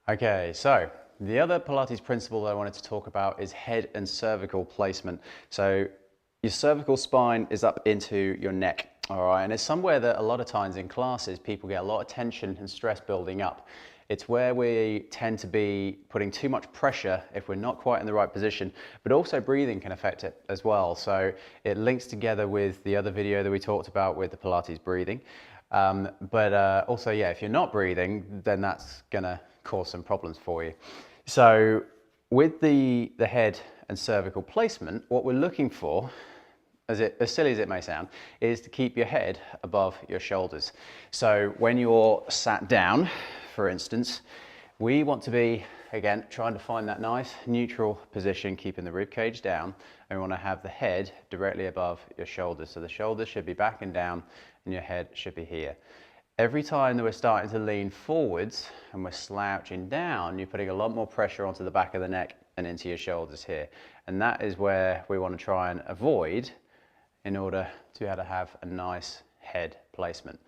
Okay, so the other Pilates principle that I wanted to talk about is head and cervical placement. So your cervical spine is up into your neck, all right? And it's somewhere that a lot of times in classes, people get a lot of tension and stress building up. It's where we tend to be putting too much pressure if we're not quite in the right position, but also breathing can affect it as well. So it links together with the other video that we talked about with the Pilates breathing. Also, yeah, if you're not breathing, then that's gonna cause some problems for you. So with the head and cervical placement, what we're looking for, as silly as it may sound, is to keep your head above your shoulders. So when you're sat down, for instance, we want to be, again, trying to find that nice neutral position, keeping the rib cage down, and we want to have the head directly above your shoulders. So the shoulders should be back and down, and your head should be here. Every time that we're starting to lean forwards and we're slouching down, you're putting a lot more pressure onto the back of the neck and into your shoulders here. And that is where we want to try and avoid in order to be able to have a nice head placement.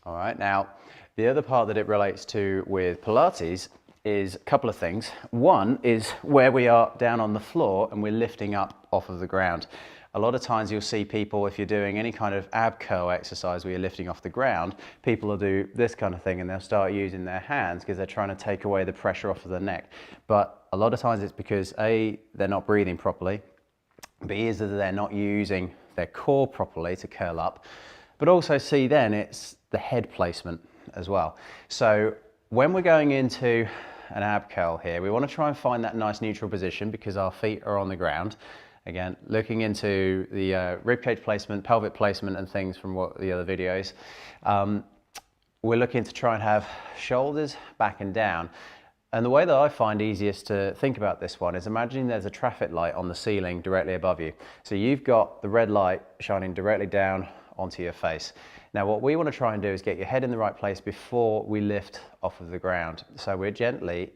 All right, now the other part that it relates to with Pilates is a couple of things. One is where we are down on the floor and we're lifting up off of the ground. A lot of times you'll see people, if you're doing any kind of ab curl exercise where you're lifting off the ground, people will do this kind of thing and they'll start using their hands because they're trying to take away the pressure off of the neck. But a lot of times it's because A, they're not breathing properly, B, is that they're not using their core properly to curl up, but also C, then it's the head placement as well. So when we're going into an ab curl here, we want to try and find that nice neutral position because our feet are on the ground. Again, looking into the ribcage placement, pelvic placement and things from the other videos, we're looking to try and have shoulders back and down. And the way that I find easiest to think about this one is imagining there's a traffic light on the ceiling directly above you. So you've got the red light shining directly down onto your face. Now what we want to try and do is get your head in the right place before we lift off of the ground. So we're gently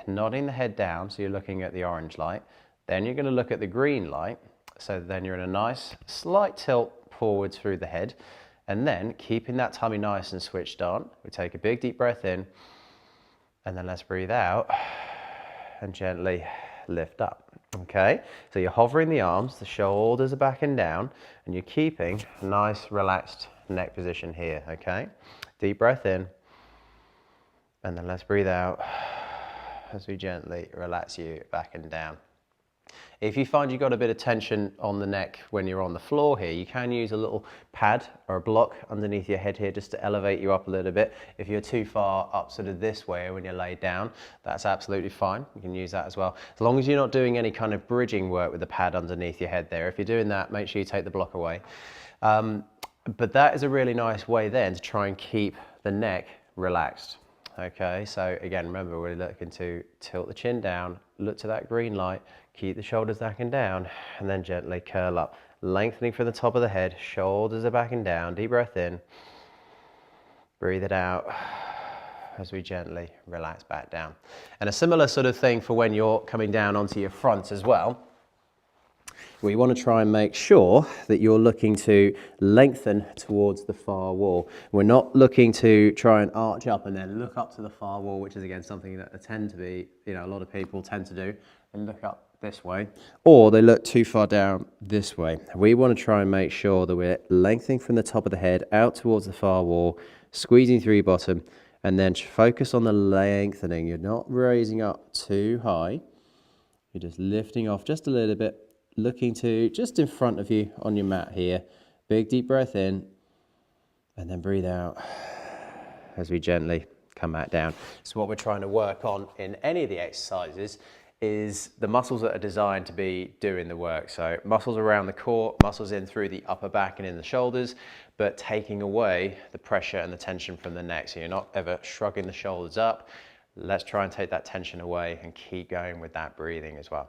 nodding the head down, so you're looking at the orange light. Then you're going to look at the green light, so then you're in a nice slight tilt forward through the head, and then keeping that tummy nice and switched on, we take a big deep breath in, and then let's breathe out and gently lift up. Okay, so you're hovering the arms, the shoulders are back and down, and you're keeping a nice relaxed neck position here. Okay, deep breath in, and then let's breathe out as we gently relax you back and down. If you find you've got a bit of tension on the neck when you're on the floor here, you can use a little pad or a block underneath your head here just to elevate you up a little bit. If you're too far up sort of this way when you're laid down, that's absolutely fine. You can use that as well. As long as you're not doing any kind of bridging work with the pad underneath your head there. If you're doing that, make sure you take the block away. But that is a really nice way then to try and keep the neck relaxed. Okay, so again, remember we're looking to tilt the chin down, look to that green light, keep the shoulders back and down, and then gently curl up, lengthening from the top of the head, shoulders are back and down, deep breath in, breathe it out as we gently relax back down. And a similar sort of thing for when you're coming down onto your front as well. We want to try and make sure that you're looking to lengthen towards the far wall. We're not looking to try and arch up and then look up to the far wall, which is again something that a lot of people tend to do, and look up this way, or they look too far down this way. We want to try and make sure that we're lengthening from the top of the head out towards the far wall, squeezing through your bottom, and then focus on the lengthening. You're not raising up too high. You're just lifting off just a little bit, looking to just in front of you on your mat here. Big deep breath in, and then breathe out as we gently come back down. So what we're trying to work on in any of the exercises is the muscles that are designed to be doing the work. So muscles around the core, muscles in through the upper back and in the shoulders, but taking away the pressure and the tension from the neck. So you're not ever shrugging the shoulders up. Let's try and take that tension away and keep going with that breathing as well.